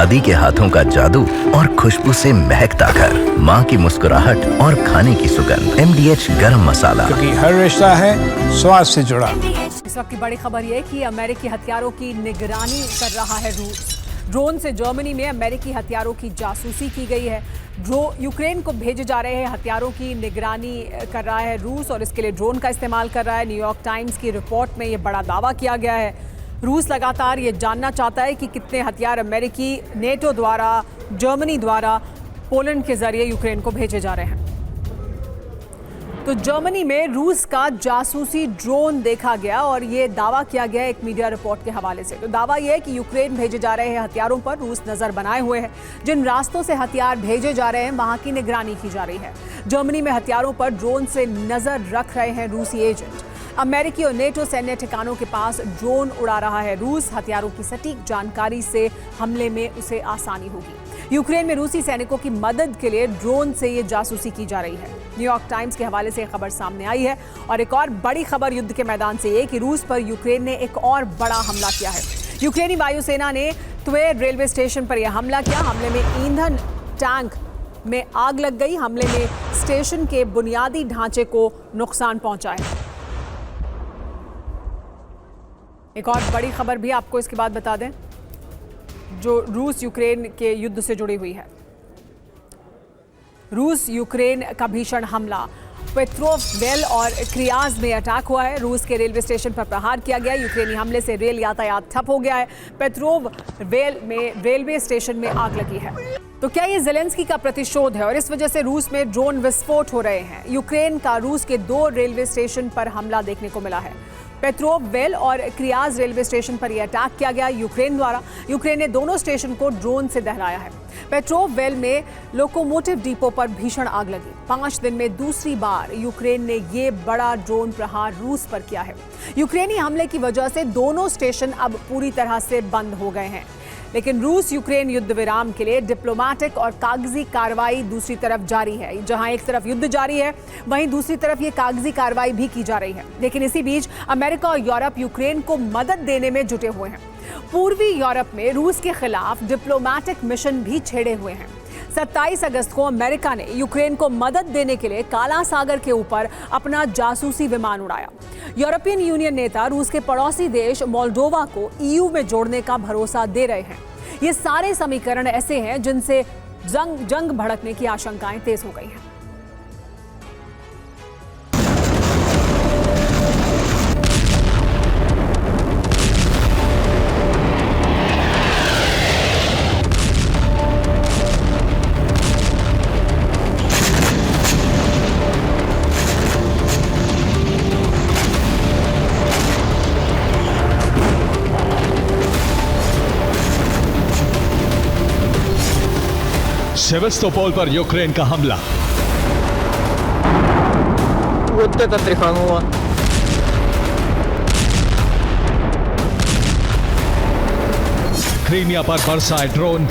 दादी के हाथों का जादू और खुशबू से महकता घर, माँ की मुस्कुराहट और खाने की सुगंध। MDH गरम मसाला, क्योंकि हर रिश्ता है स्वाद से जुड़ा। इस वक्त की बड़ी खबर यह कि अमेरिकी हथियारों की निगरानी कर रहा है रूस। ड्रोन से जर्मनी में अमेरिकी हथियारों की जासूसी की गई है। यूक्रेन को भेजे जा रहे हैं हथियारों की निगरानी कर रहा है रूस और इसके लिए ड्रोन का इस्तेमाल कर रहा है। न्यूयॉर्क टाइम्स की रिपोर्ट में ये बड़ा दावा किया गया है। रूस लगातार ये जानना चाहता है कि कितने हथियार अमेरिकी नेटो द्वारा, जर्मनी द्वारा पोलैंड के जरिए यूक्रेन को भेजे जा रहे हैं। तो जर्मनी में रूस का जासूसी ड्रोन देखा गया और ये दावा किया गया एक मीडिया रिपोर्ट के हवाले से। तो दावा यह है कि यूक्रेन भेजे जा रहे हैं हथियारों पर रूस नजर बनाए हुए है। जिन रास्तों से हथियार भेजे जा रहे हैं वहां की निगरानी की जा रही है। जर्मनी में हथियारों पर ड्रोन से नजर रख रहे हैं रूसी एजेंट। अमेरिकी और नेटो सैन्य ठिकानों के पास ड्रोन उड़ा रहा है रूस। हथियारों की सटीक जानकारी से हमले में उसे आसानी होगी। यूक्रेन में रूसी सैनिकों की मदद के लिए ड्रोन से ये जासूसी की जा रही है। न्यूयॉर्क टाइम्स के हवाले से खबर सामने आई है। और एक और बड़ी खबर युद्ध के मैदान से ये कि रूस पर यूक्रेन ने एक और बड़ा हमला किया है। यूक्रेनी वायुसेना ने त्वेर रेलवे स्टेशन पर यह हमला किया। हमले में ईंधन टैंक में आग लग गई। हमले में स्टेशन के बुनियादी ढांचे को नुकसान पहुंचा है। एक और बड़ी खबर भी आपको इसके बाद बता दें जो रूस यूक्रेन के युद्ध से जुड़ी हुई है। रूस यूक्रेन का भीषण हमला, पेट्रोववेल और क्रियाज में अटैक हुआ है। रूस के रेलवे स्टेशन पर प्रहार किया गया। यूक्रेनी हमले से रेल यातायात ठप हो गया है। पेट्रोववेल में रेलवे स्टेशन में आग लगी है। तो क्या ये ज़ेलेंस्की का प्रतिशोध है और इस वजह से रूस में ड्रोन विस्फोट हो रहे हैं? यूक्रेन का रूस के 2 रेलवे स्टेशन पर हमला देखने को मिला है। पेट्रोववेल और क्रियाज रेलवे स्टेशन पर यह अटैक किया गया यूक्रेन द्वारा। यूक्रेन ने दोनों स्टेशन को ड्रोन से दहराया है। पेट्रोववेल में लोकोमोटिव डिपो पर भीषण आग लगी। 5 दिन में दूसरी बार यूक्रेन ने ये बड़ा ड्रोन प्रहार रूस पर किया है। यूक्रेनी हमले की वजह से दोनों स्टेशन अब पूरी तरह से बंद हो गए हैं। लेकिन रूस यूक्रेन युद्ध विराम के लिए डिप्लोमेटिक और कागजी कार्रवाई दूसरी तरफ जारी है। जहां एक तरफ युद्ध जारी है वहीं दूसरी तरफ ये कागजी कार्रवाई भी की जा रही है। लेकिन इसी बीच अमेरिका और यूरोप यूक्रेन को मदद देने में जुटे हुए हैं। पूर्वी यूरोप में रूस के खिलाफ डिप्लोमेटिक मिशन भी छेड़े हुए हैं। 27 अगस्त को अमेरिका ने यूक्रेन को मदद देने के लिए काला सागर के ऊपर अपना जासूसी विमान उड़ाया। यूरोपियन यूनियन नेता रूस के पड़ोसी देश मोल्डोवा को EU में जोड़ने का भरोसा दे रहे हैं। ये सारे समीकरण ऐसे हैं जिनसे जंग भड़कने की आशंकाएं तेज हो गई हैं। सेवास्तोपोल पर यूक्रेन का हमला। Вот это тряхануло. क्रीमिया पर बरसाए ड्रोन।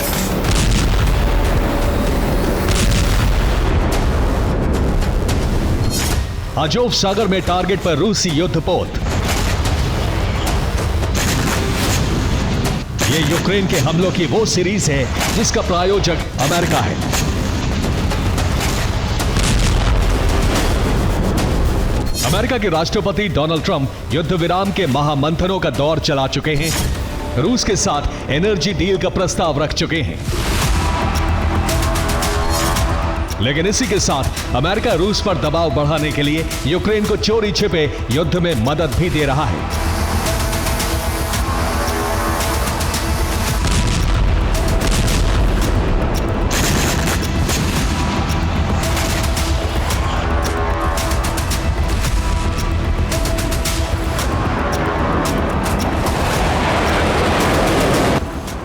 अजोव सागर में टारगेट पर रूसी युद्धपोत। ये यूक्रेन के हमलों की वो सीरीज है जिसका प्रायोजक अमेरिका है। अमेरिका के राष्ट्रपति डोनाल्ड ट्रंप युद्ध विराम के महामंथनों का दौर चला चुके हैं। रूस के साथ एनर्जी डील का प्रस्ताव रख चुके हैं। लेकिन इसी के साथ अमेरिका रूस पर दबाव बढ़ाने के लिए यूक्रेन को चोरी छिपे युद्ध में मदद भी दे रहा है।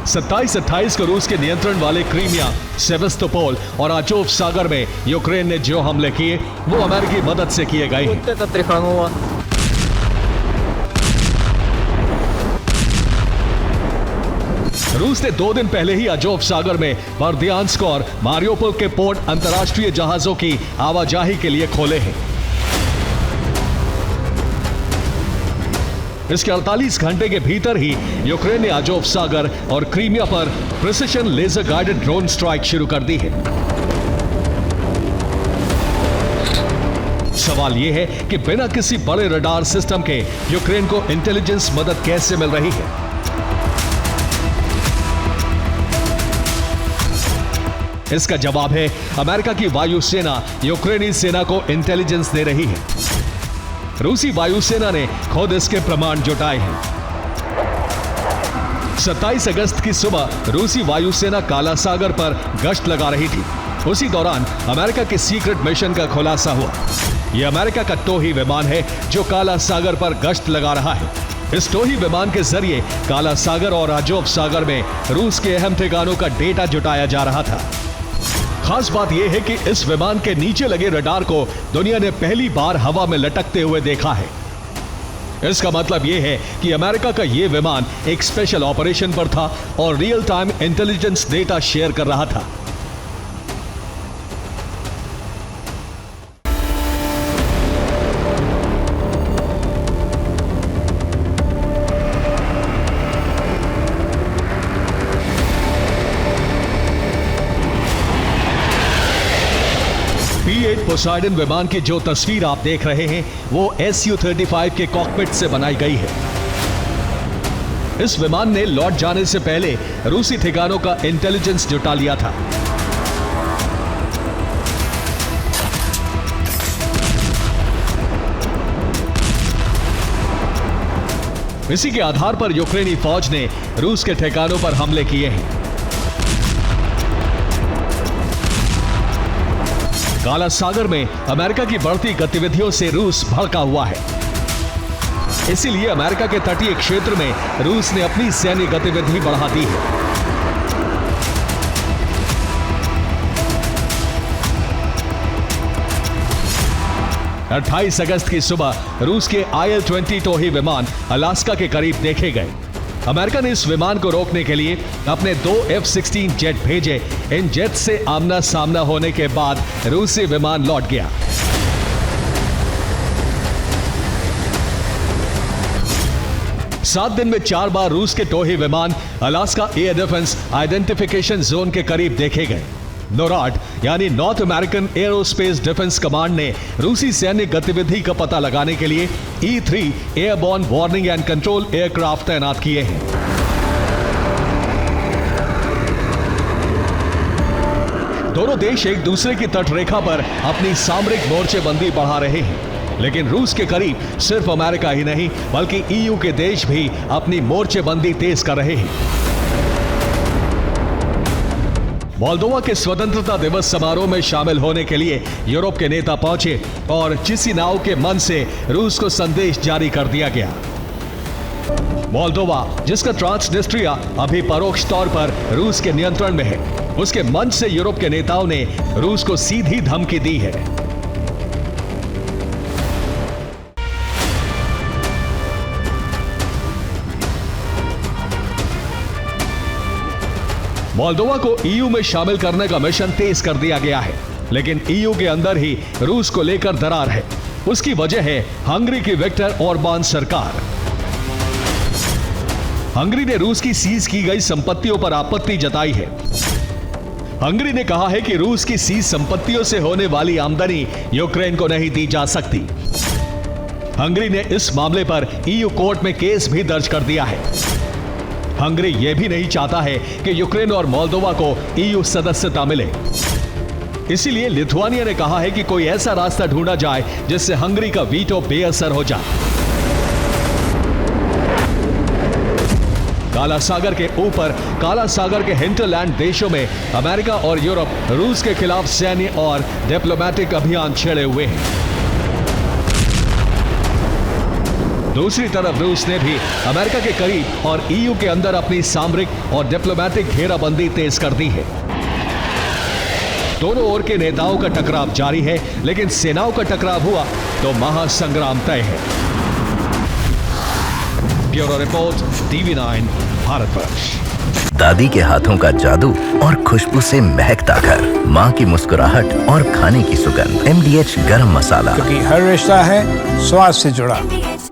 सत्ताईस 28 को रूस के नियंत्रण वाले क्रीमिया, सेवास्तोपोल और अजोव सागर में यूक्रेन ने जो हमले किए वो अमेरिकी मदद से किए गए हैं। Вот это тряхануло. रूस ने 2 दिन पहले ही अजोव सागर में बर्दियांस्क और मारियोपोल के पोर्ट अंतर्राष्ट्रीय जहाजों की आवाजाही के लिए खोले हैं। इसके 48 घंटे के भीतर ही यूक्रेन ने अजोव सागर और क्रीमिया पर precision laser guided drone strike शुरू कर दी है। सवाल यह है कि बिना किसी बड़े रडार सिस्टम के यूक्रेन को इंटेलिजेंस मदद कैसे मिल रही है? इसका जवाब है अमेरिका की वायुसेना यूक्रेनी सेना को इंटेलिजेंस दे रही है। रूसी वायुसेना ने खुद इसके प्रमाण जुटाए हैं। 27 अगस्त की सुबह रूसी वायुसेना काला सागर पर गश्त लगा रही थी। उसी दौरान अमेरिका के सीक्रेट मिशन का खुलासा हुआ। यह अमेरिका का टोही विमान है जो काला सागर पर गश्त लगा रहा है। इस टोही विमान के जरिए काला सागर और अजोव सागर में रूस के अहम ठिकानों का डेटा जुटाया जा रहा था। खास बात यह है कि इस विमान के नीचे लगे रडार को दुनिया ने पहली बार हवा में लटकते हुए देखा है। इसका मतलब यह है कि अमेरिका का यह विमान एक स्पेशल ऑपरेशन पर था और real time intelligence data share कर रहा था। P-8 पोसाइडन विमान की जो तस्वीर आप देख रहे हैं वो Su-35 के कॉकपिट से बनाई गई है। इस विमान ने लौट जाने से पहले रूसी ठिकानों का इंटेलिजेंस जुटा लिया था। इसी के आधार पर यूक्रेनी फौज ने रूस के ठिकानों पर हमले किए हैं। काला सागर में अमेरिका की बढ़ती गतिविधियों से रूस भड़का हुआ है। इसीलिए अमेरिका के तटीय क्षेत्र में रूस ने अपनी सैन्य गतिविधि बढ़ा दी है। – 28 अगस्त की सुबह रूस के IL-20 टोही विमान अलास्का के करीब देखे गए। अमेरिका ने इस विमान को रोकने के लिए अपने 2 F-16 जेट भेजे। इन जेट से आमना सामना होने के बाद रूसी विमान लौट गया। सात दिन में 4 बार रूस के टोही विमान Alaska air defence identification zone के करीब देखे गए। नोराड यानी north American aerospace defence command ने रूसी सैन्य गतिविधि का पता लगाने के लिए E-3 airborne warning and control aircraft तैनात किए हैं। दोनों देश एक दूसरे की तटरेखा पर अपनी सामरिक मोर्चेबंदी बढ़ा रहे हैं, लेकिन रूस के करीब सिर्फ अमेरिका ही नहीं बल्कि EU के देश भी अपनी मोर्चेबंदी तेज कर रहे हैं। मोल्दोवा के स्वतंत्रता दिवस समारोह में शामिल होने के लिए यूरोप के नेता पहुंचे और चिसिनाउ के मन से रूस को संदेश जारी कर दिया गया। मोल्दोवा, जिसका ट्रांसनिस्ट्रिया अभी परोक्ष तौर पर रूस के नियंत्रण में है, उसके मंच से यूरोप के नेताओं ने रूस को सीधी धमकी दी है। मोल्दोवा को EU में शामिल करने का मिशन तेज कर दिया गया है, लेकिन EU के अंदर ही रूस को लेकर दरार है। उसकी वजह है हंगरी की विक्टर ऑर्बान सरकार। हंगरी ने रूस की सीज की गई संपत्तियों पर आपत्ति जताई है। हंगरी ने कहा है कि रूस की सीज संपत्तियों से होने वाली आमदनी यूक्रेन को नहीं दी जा सकती। हंगरी ने इस मामले पर EU कोर्ट में केस भी दर्ज कर दिया है। हंगरी यह भी नहीं चाहता है कि यूक्रेन और मोल्दोवा को EU सदस्यता मिले। इसीलिए लिथुआनिया ने कहा है कि कोई ऐसा रास्ता ढूंढा जाए जिससे हंगरी का वीटो बेअसर हो जाए। काला सागर के ऊपर काला सागर के हिंटरलैंड देशों में अमेरिका और यूरोप रूस के खिलाफ सैन्य और डिप्लोमेटिक अभियान छेड़े हुए हैं। दूसरी तरफ रूस ने भी अमेरिका के करीब और EU के अंदर अपनी सामरिक और डिप्लोमेटिक घेराबंदी तेज कर दी है। दोनों ओर के नेताओं का टकराव जारी है, लेकिन सेनाओं का टकराव हुआ तो महासंग्राम तय है। Bureau report, TV9 Bharatvarsh. दादी के हाथों का जादू और खुशबू से महकता घर, माँ की मुस्कुराहट और खाने की सुगंध, MDH गरम मसाला, क्योंकि हर रिश्ता है स्वाद से जुड़ा।